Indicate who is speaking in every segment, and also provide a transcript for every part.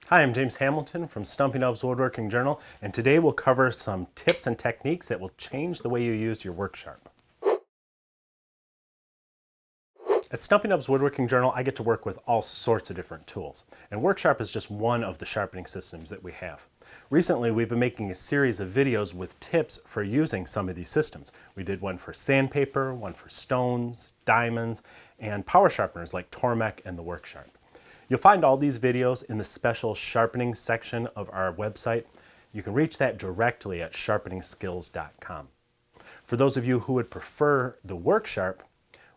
Speaker 1: Hi, I'm James Hamilton from Stumpy Nubs Woodworking Journal, and today we'll cover some tips and techniques that will change the way you use your Worksharp. At Stumpy Nubs Woodworking Journal, I get to work with all sorts of different tools, and Worksharp is just one of the sharpening systems that we have. Recently, we've been making a series of videos with tips for using some of these systems. We did one for sandpaper, one for stones, diamonds, and power sharpeners like Tormek and the Worksharp. You'll find all these videos in the special sharpening section of our website. You can reach that directly at sharpeningskills.com. For those of you who would prefer the Worksharp,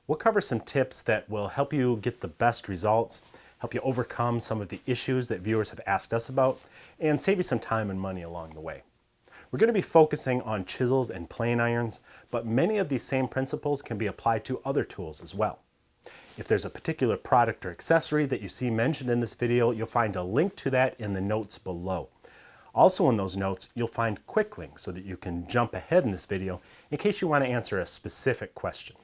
Speaker 1: we'll cover some tips that will help you get the best results, help you overcome some of the issues that viewers have asked us about, and save you some time and money along the way. We're going to be focusing on chisels and plane irons, but many of these same principles can be applied to other tools as well. If there's a particular product or accessory that you see mentioned in this video, you'll find a link to that in the notes below. Also in those notes, you'll find quick links so that you can jump ahead in this video in case you want to answer a specific question.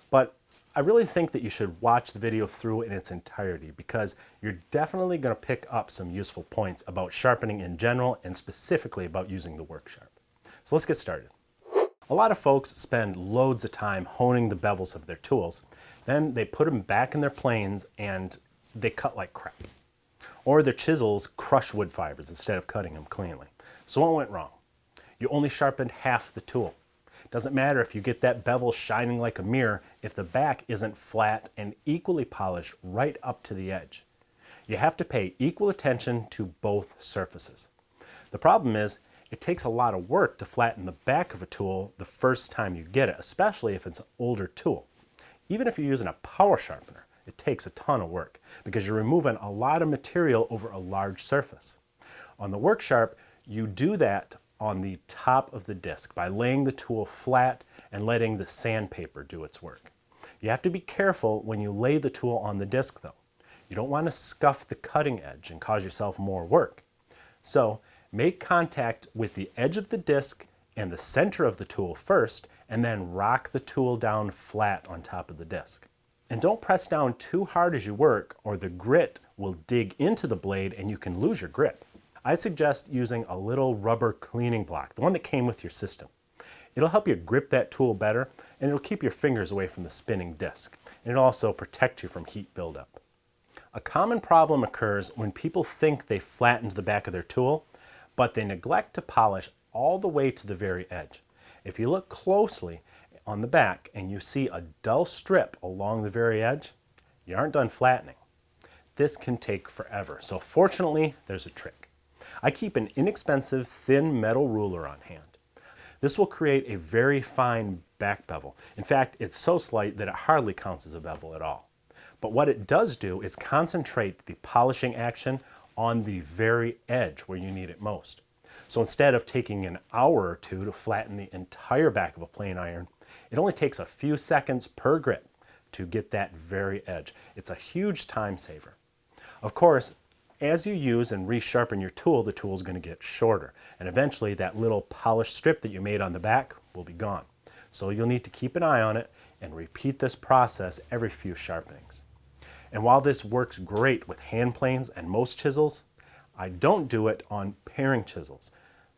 Speaker 1: But I really think that you should watch the video through in its entirety because you're definitely going to pick up some useful points about sharpening in general and specifically about using the Worksharp. So let's get started. A lot of folks spend loads of time honing the bevels of their tools. Then they put them back in their planes and they cut like crap. Or their chisels crush wood fibers instead of cutting them cleanly. So what went wrong? You only sharpened half the tool. Doesn't matter if you get that bevel shining like a mirror if the back isn't flat and equally polished right up to the edge. You have to pay equal attention to both surfaces. The problem is, it takes a lot of work to flatten the back of a tool the first time you get it, especially if it's an older tool. Even if you're using a power sharpener, it takes a ton of work because you're removing a lot of material over a large surface. On the Worksharp, you do that on the top of the disc by laying the tool flat and letting the sandpaper do its work. You have to be careful when you lay the tool on the disc though. You don't want to scuff the cutting edge and cause yourself more work. So make contact with the edge of the disc and the center of the tool first, and then rock the tool down flat on top of the disc. And don't press down too hard as you work or the grit will dig into the blade and you can lose your grip. I suggest using a little rubber cleaning block, the one that came with your system. It'll help you grip that tool better and it'll keep your fingers away from the spinning disc. And it'll also protect you from heat buildup. A common problem occurs when people think they flattened the back of their tool, but they neglect to polish all the way to the very edge. If you look closely on the back and you see a dull strip along the very edge, you aren't done flattening. This can take forever, so fortunately there's a trick. I keep an inexpensive thin metal ruler on hand. This will create a very fine back bevel. In fact, it's so slight that it hardly counts as a bevel at all. But what it does do is concentrate the polishing action on the very edge where you need it most. So instead of taking an hour or two to flatten the entire back of a plane iron, it only takes a few seconds per grit to get that very edge. It's a huge time saver. Of course, as you use and resharpen your tool, the tool is going to get shorter. And eventually that little polished strip that you made on the back will be gone. So you'll need to keep an eye on it and repeat this process every few sharpenings. And while this works great with hand planes and most chisels, I don't do it on paring chisels.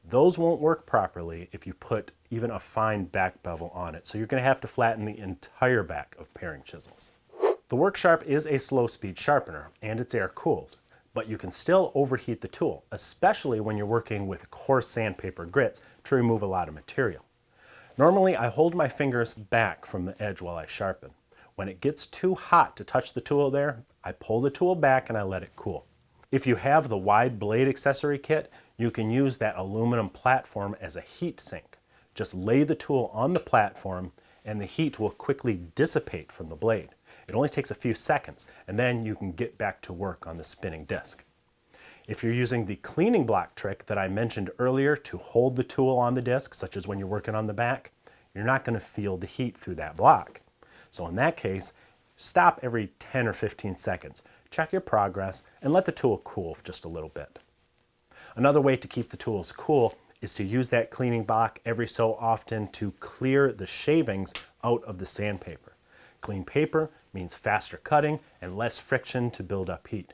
Speaker 1: Those won't work properly if you put even a fine back bevel on it. So you're going to have to flatten the entire back of paring chisels. The Worksharp is a slow speed sharpener and it's air cooled, but you can still overheat the tool, especially when you're working with coarse sandpaper grits to remove a lot of material. Normally I hold my fingers back from the edge while I sharpen. When it gets too hot to touch the tool there, I pull the tool back and I let it cool. If you have the wide blade accessory kit, you can use that aluminum platform as a heat sink. Just lay the tool on the platform and the heat will quickly dissipate from the blade. It only takes a few seconds and then you can get back to work on the spinning disc. If you're using the cleaning block trick that I mentioned earlier to hold the tool on the disc, such as when you're working on the back, you're not going to feel the heat through that block. So in that case, stop every 10 or 15 seconds. Check your progress and let the tool cool just a little bit. Another way to keep the tools cool is to use that cleaning block every so often to clear the shavings out of the sandpaper. Clean paper means faster cutting and less friction to build up heat.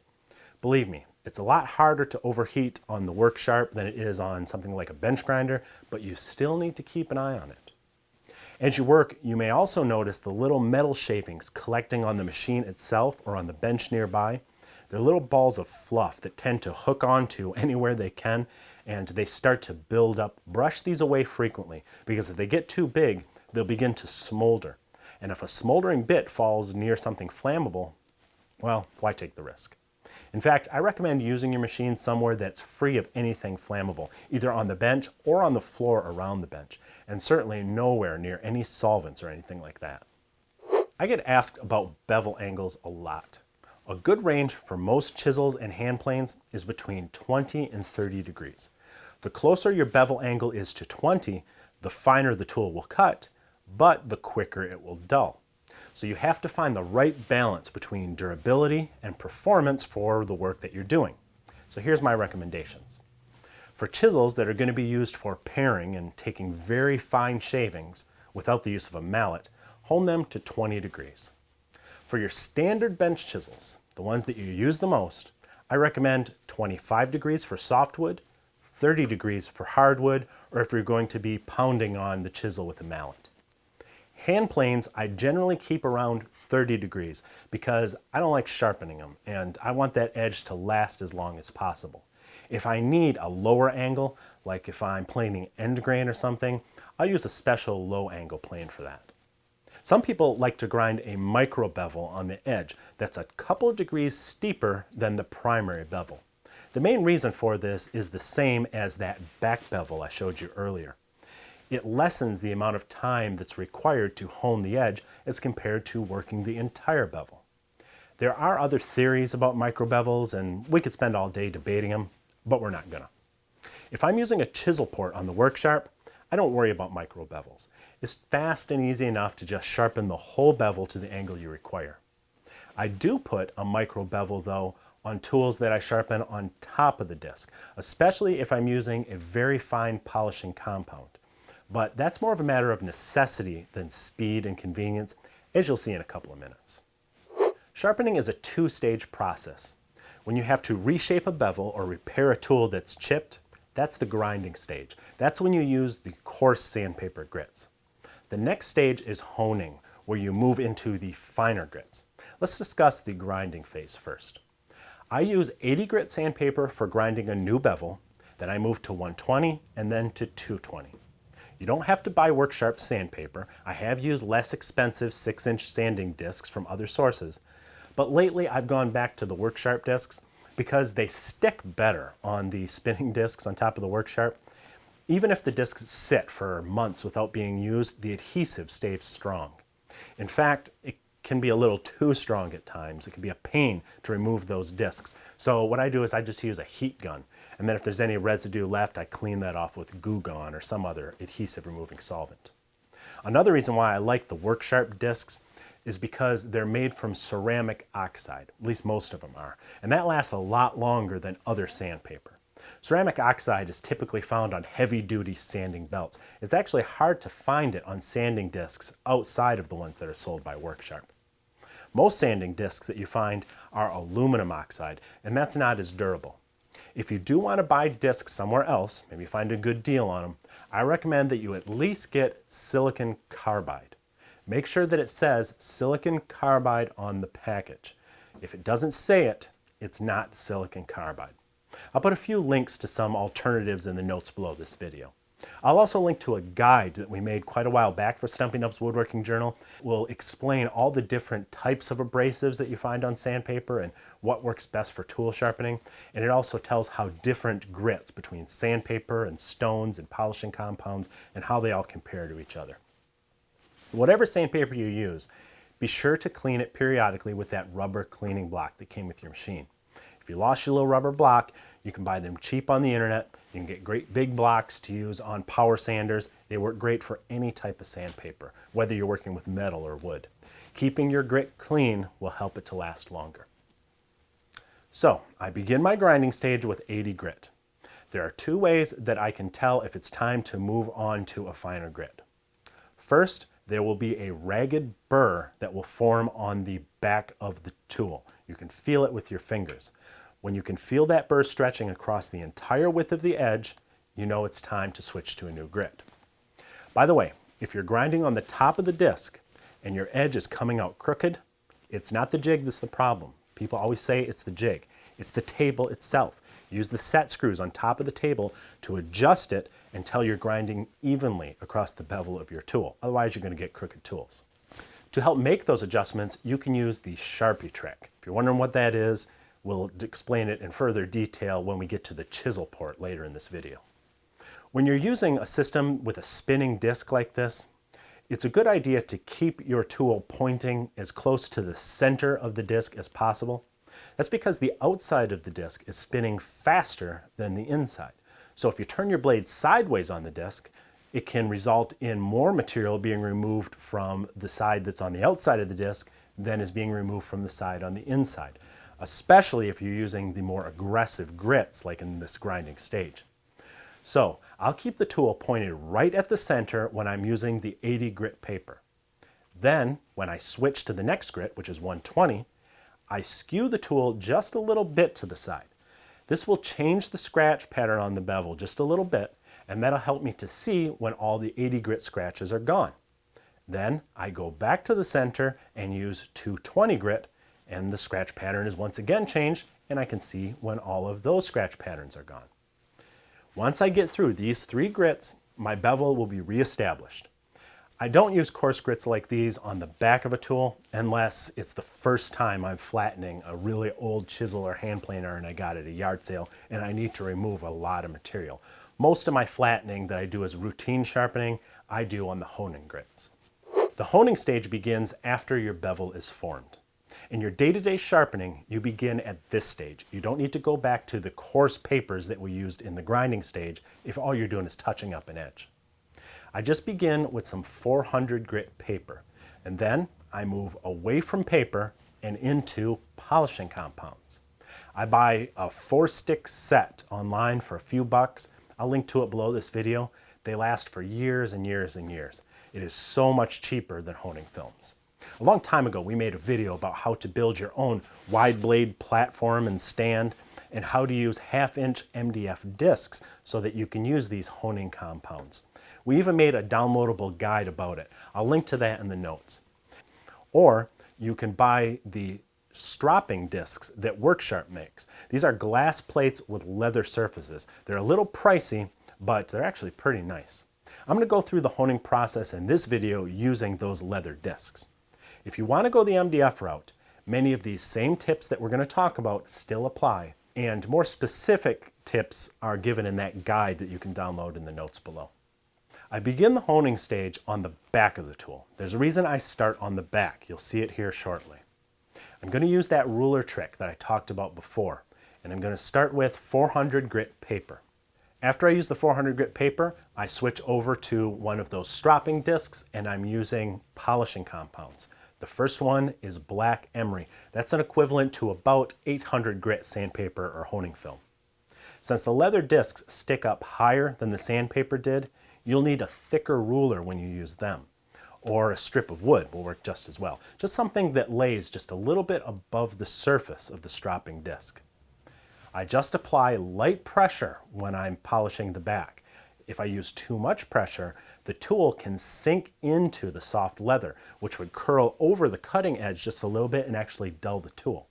Speaker 1: Believe me, It's a lot harder to overheat on the Worksharp than it is on something like a bench grinder, but you still need to keep an eye on it. As you work, you may also notice the little metal shavings collecting on the machine itself or on the bench nearby. They're little balls of fluff that tend to hook onto anywhere they can, and they start to build up. Brush these away frequently, because if they get too big, they'll begin to smolder. And if a smoldering bit falls near something flammable, well, why take the risk? In fact, I recommend using your machine somewhere that's free of anything flammable, either on the bench or on the floor around the bench, and certainly nowhere near any solvents or anything like that. I get asked about bevel angles a lot. A good range for most chisels and hand planes is between 20 and 30 degrees. The closer your bevel angle is to 20, the finer the tool will cut, but the quicker it will dull. So you have to find the right balance between durability and performance for the work that you're doing. So here's my recommendations. For chisels that are going to be used for paring and taking very fine shavings without the use of a mallet, hone them to 20 degrees. For your standard bench chisels, the ones that you use the most, I recommend 25 degrees for softwood, 30 degrees for hardwood, or if you're going to be pounding on the chisel with a mallet. Hand planes, I generally keep around 30 degrees because I don't like sharpening them and I want that edge to last as long as possible. If I need a lower angle, like if I'm planing end grain or something, I'll use a special low angle plane for that. Some people like to grind a micro bevel on the edge that's a couple of degrees steeper than the primary bevel. The main reason for this is the same as that back bevel I showed you earlier. It lessens the amount of time that's required to hone the edge as compared to working the entire bevel. There are other theories about micro bevels, and we could spend all day debating them, but we're not gonna. If I'm using a chisel port on the Worksharp, I don't worry about micro bevels. It's fast and easy enough to just sharpen the whole bevel to the angle you require. I do put a micro bevel though on tools that I sharpen on top of the disc, especially if I'm using a very fine polishing compound. But that's more of a matter of necessity than speed and convenience, as you'll see in a couple of minutes. Sharpening is a two-stage process. When you have to reshape a bevel or repair a tool that's chipped, that's the grinding stage. That's when you use the coarse sandpaper grits. The next stage is honing, where you move into the finer grits. Let's discuss the grinding phase first. I use 80 grit sandpaper for grinding a new bevel, then I move to 120 and then to 220. You don't have to buy Worksharp sandpaper. I have used less expensive 6-inch sanding discs from other sources, but lately I've gone back to the Worksharp discs because they stick better on the spinning discs on top of the Worksharp. Even if the discs sit for months without being used, the adhesive stays strong. In fact, it can be a little too strong at times. It can be a pain to remove those discs. So what I do is I just use a heat gun. And then if there's any residue left, I clean that off with Goo Gone or some other adhesive removing solvent. Another reason why I like the Worksharp discs is because they're made from ceramic oxide. At least most of them are. And that lasts a lot longer than other sandpaper. Ceramic oxide is typically found on heavy-duty sanding belts. It's actually hard to find it on sanding discs outside of the ones that are sold by Worksharp. Most sanding discs that you find are aluminum oxide, and that's not as durable. If you do want to buy discs somewhere else, maybe find a good deal on them, I recommend that you at least get silicon carbide. Make sure that it says silicon carbide on the package. If it doesn't say it, it's not silicon carbide. I'll put a few links to some alternatives in the notes below this video. I'll also link to a guide that we made quite a while back for Stumpy Nubs Woodworking Journal. We'll explain all the different types of abrasives that you find on sandpaper and what works best for tool sharpening. And it also tells how different grits between sandpaper and stones and polishing compounds and how they all compare to each other. Whatever sandpaper you use, be sure to clean it periodically with that rubber cleaning block that came with your machine. If you lost your little rubber block, you can buy them cheap on the internet. You can get great big blocks to use on power sanders. They work great for any type of sandpaper, whether you're working with metal or wood. Keeping your grit clean will help it to last longer. So, I begin my grinding stage with 80 grit. There are two ways that I can tell if it's time to move on to a finer grit. First, there will be a ragged burr that will form on the back of the tool. You can feel it with your fingers. When you can feel that burr stretching across the entire width of the edge, you know it's time to switch to a new grit. By the way, if you're grinding on the top of the disc and your edge is coming out crooked, it's not the jig that's the problem. People always say it's the jig. It's the table itself. Use the set screws on top of the table to adjust it until you're grinding evenly across the bevel of your tool. Otherwise, you're going to get crooked tools. To help make those adjustments, you can use the Sharpie trick. If you're wondering what that is, we'll explain it in further detail when we get to the chisel port later in this video. When you're using a system with a spinning disc like this, it's a good idea to keep your tool pointing as close to the center of the disc as possible. That's because the outside of the disc is spinning faster than the inside. So if you turn your blade sideways on the disc, it can result in more material being removed from the side that's on the outside of the disc than is being removed from the side on the inside, especially if you're using the more aggressive grits like in this grinding stage. So I'll keep the tool pointed right at the center when I'm using the 80 grit paper. Then when I switch to the next grit, which is 120, I skew the tool just a little bit to the side. This will change the scratch pattern on the bevel just a little bit, and that'll help me to see when all the 80 grit scratches are gone. Then I go back to the center and use 220 grit, and the scratch pattern is once again changed, and I can see when all of those scratch patterns are gone. Once I get through these 3 grits, my bevel will be reestablished. I don't use coarse grits like these on the back of a tool unless it's the first time I'm flattening a really old chisel or hand planer and I got it at a yard sale and I need to remove a lot of material. Most of my flattening that I do as routine sharpening, I do on the honing grits. The honing stage begins after your bevel is formed. In your day-to-day sharpening, you begin at this stage. You don't need to go back to the coarse papers that we used in the grinding stage if all you're doing is touching up an edge. I just begin with some 400 grit paper, and then I move away from paper and into polishing compounds. I buy a 4-stick set online for a few bucks. I'll link to it below this video. They last for years and years and years. It is so much cheaper than honing films. A long time ago, we made a video about how to build your own wide blade platform and stand, and how to use 1/2-inch MDF discs so that you can use these honing compounds. We even made a downloadable guide about it. I'll link to that in the notes. Or you can buy the stropping discs that Worksharp makes. These are glass plates with leather surfaces. They're a little pricey, but they're actually pretty nice. I'm going to go through the honing process in this video using those leather discs. If you want to go the MDF route, many of these same tips that we're going to talk about still apply, and more specific tips are given in that guide that you can download in the notes below. I begin the honing stage on the back of the tool. There's a reason I start on the back. You'll see it here shortly. I'm going to use that ruler trick that I talked about before, and I'm going to start with 400 grit paper. After I use the 400 grit paper, I switch over to one of those stropping discs, and I'm using polishing compounds. The first one is black emery. That's an equivalent to about 800 grit sandpaper or honing film. Since the leather discs stick up higher than the sandpaper did, you'll need a thicker ruler when you use them. Or a strip of wood will work just as well. Just something that lays just a little bit above the surface of the stropping disc. I just apply light pressure when I'm polishing the back. If I use too much pressure, the tool can sink into the soft leather, which would curl over the cutting edge just a little bit and actually dull the tool.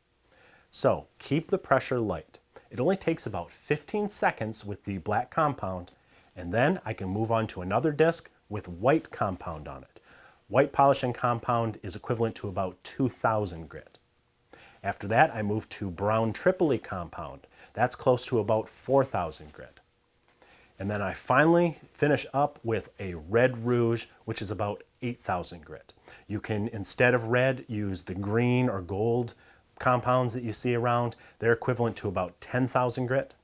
Speaker 1: So keep the pressure light. It only takes about 15 seconds with the black compound, and then I can move on to another disc with white compound on it. White polishing compound is equivalent to about 2,000 grit. After that, I move to brown Tripoli compound. That's close to about 4,000 grit. And then I finally finish up with a red rouge, which is about 8,000 grit. You can, instead of red, use the green or gold compounds that you see around. They're equivalent to about 10,000 grit.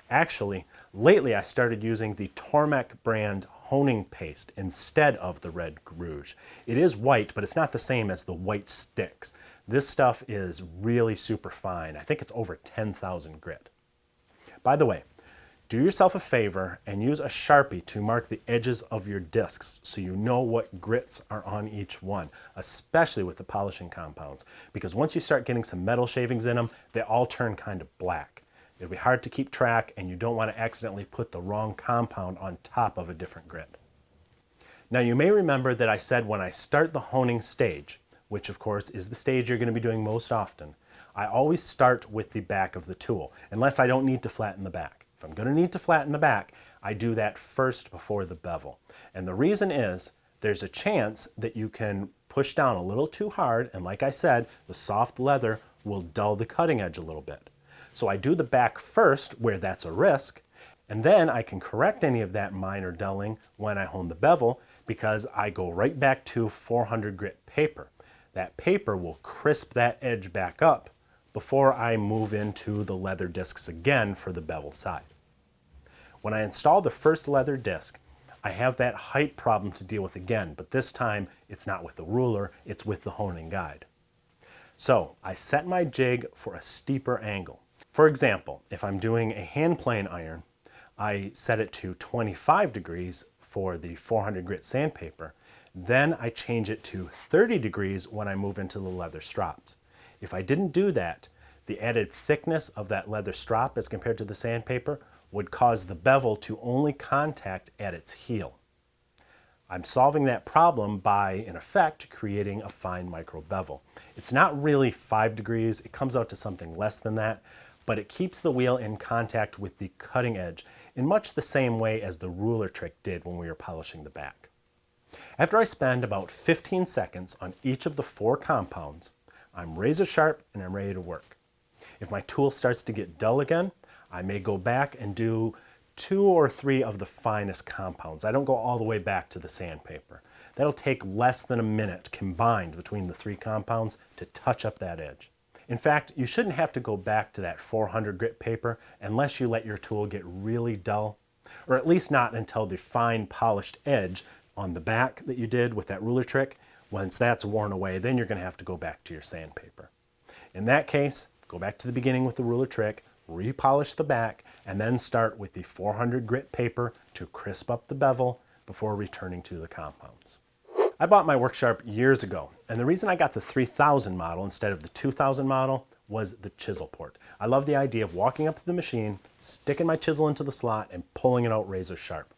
Speaker 1: Actually, lately I started using the Tormek brand honing paste instead of the red rouge. It is white, but it's not the same as the white sticks. This stuff is really super fine. I think it's over 10,000 grit. By the way, Do yourself a favor and use a Sharpie to mark the edges of your discs so you know what grits are on each one, especially with the polishing compounds, because once you start getting some metal shavings in them, they all turn kind of black. It'll be hard to keep track, and you don't want to accidentally put the wrong compound on top of a different grit. Now you may remember that I said when I start the honing stage, which of course is the stage you're going to be doing most often, I always start with the back of the tool, unless I don't need to flatten the back. If I'm going to need to flatten the back, I do that first before the bevel. And the reason is, there's a chance that you can push down a little too hard, and like I said, the soft leather will dull the cutting edge a little bit. So I do the back first where that's a risk, and then I can correct any of that minor dulling when I hone the bevel, because I go right back to 400 grit paper. That paper will crisp that edge back up before I move into the leather discs again for the bevel side. When I install the first leather disc, I have that height problem to deal with again, but this time it's not with the ruler, it's with the honing guide. So I set my jig for a steeper angle. For example, if I'm doing a hand plane iron, I set it to 25 degrees for the 400 grit sandpaper. Then I change it to 30 degrees when I move into the leather strops. If I didn't do that, the added thickness of that leather strop as compared to the sandpaper would cause the bevel to only contact at its heel. I'm solving that problem by, in effect, creating a fine micro bevel. It's not really 5 degrees, it comes out to something less than that, but it keeps the wheel in contact with the cutting edge in much the same way as the ruler trick did when we were polishing the back. After I spend about 15 seconds on each of the 4 compounds, I'm razor sharp and I'm ready to work. If my tool starts to get dull again, I may go back and do 2 or 3 of the finest compounds. I don't go all the way back to the sandpaper. That'll take less than a minute combined between the 3 compounds to touch up that edge. In fact, you shouldn't have to go back to that 400 grit paper unless you let your tool get really dull, or at least not until the fine polished edge on the back that you did with that ruler trick. Once that's worn away, then you're going to have to go back to your sandpaper. In that case, go back to the beginning with the ruler trick, repolish the back, and then start with the 400 grit paper to crisp up the bevel before returning to the compounds. I bought my Worksharp years ago, and the reason I got the 3000 model instead of the 2000 model was the chisel port. I love the idea of walking up to the machine, sticking my chisel into the slot, and pulling it out razor sharp.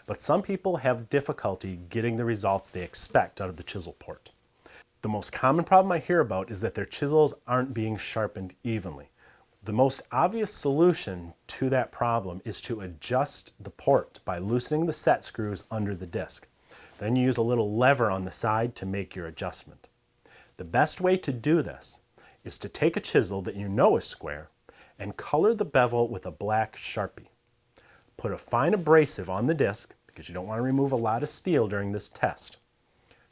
Speaker 1: But some people have difficulty getting the results they expect out of the chisel port. The most common problem I hear about is that their chisels aren't being sharpened evenly. The most obvious solution to that problem is to adjust the port by loosening the set screws under the disc. Then you use a little lever on the side to make your adjustment. The best way to do this is to take a chisel that you know is square and color the bevel with a black Sharpie. Put a fine abrasive on the disc because you don't want to remove a lot of steel during this test.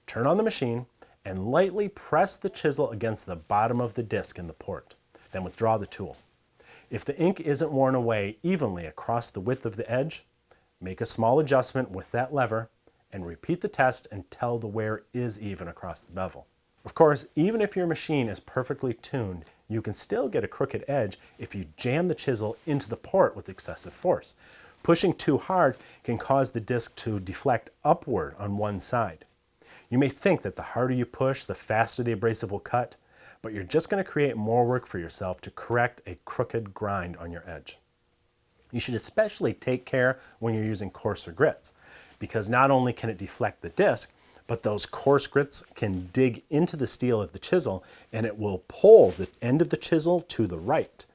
Speaker 1: Turn on the machine and lightly press the chisel against the bottom of the disc in the port. Then withdraw the tool. If the ink isn't worn away evenly across the width of the edge, make a small adjustment with that lever and repeat the test until the wear is even across the bevel. Of course, even if your machine is perfectly tuned, you can still get a crooked edge if you jam the chisel into the port with excessive force. Pushing too hard can cause the disc to deflect upward on one side. You may think that the harder you push, the faster the abrasive will cut, but you're just going to create more work for yourself to correct a crooked grind on your edge. You should especially take care when you're using coarser grits, because not only can it deflect the disc, but those coarse grits can dig into the steel of the chisel and it will pull the end of the chisel to the right.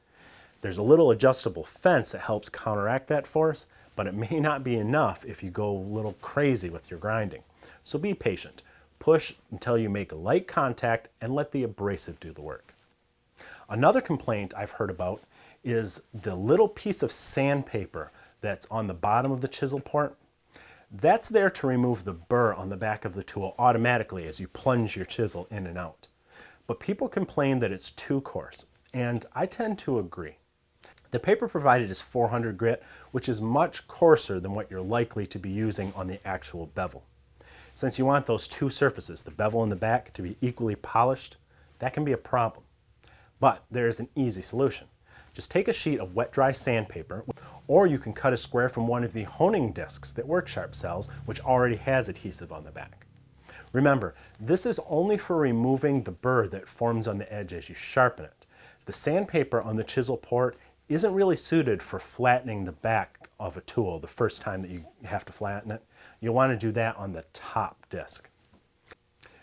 Speaker 1: There's a little adjustable fence that helps counteract that force, but it may not be enough if you go a little crazy with your grinding. So be patient. Push until you make light contact and let the abrasive do the work. Another complaint I've heard about is the little piece of sandpaper that's on the bottom of the chisel port. That's there to remove the burr on the back of the tool automatically as you plunge your chisel in and out. But people complain that it's too coarse, and I tend to agree. The paper provided is 400 grit, which is much coarser than what you're likely to be using on the actual bevel. Since you want those two surfaces, the bevel and the back, to be equally polished, that can be a problem. But there is an easy solution. Just take a sheet of wet dry sandpaper Or you can cut a square from one of the honing discs that Worksharp sells, which already has adhesive on the back. Remember, this is only for removing the burr that forms on the edge as you sharpen it. The sandpaper on the chisel port isn't really suited for flattening the back of a tool the first time that you have to flatten it. You'll want to do that on the top disc.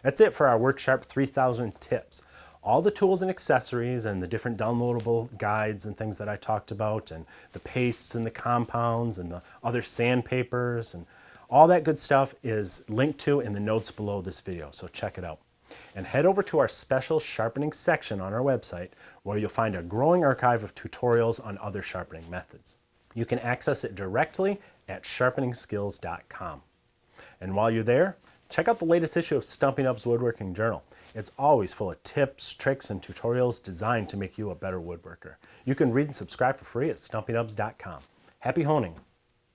Speaker 1: That's it for our Worksharp 3000 tips. All the tools and accessories and the different downloadable guides and things that I talked about, and the pastes and the compounds and the other sandpapers and all that good stuff is linked to in the notes below this video, so check it out. And head over to our special sharpening section on our website, where you'll find a growing archive of tutorials on other sharpening methods. You can access it directly at sharpeningskills.com. And while you're there, check out the latest issue of Stumpy Nubs Woodworking Journal. It's always full of tips, tricks, and tutorials designed to make you a better woodworker. You can read and subscribe for free at stumpynubs.com. Happy honing!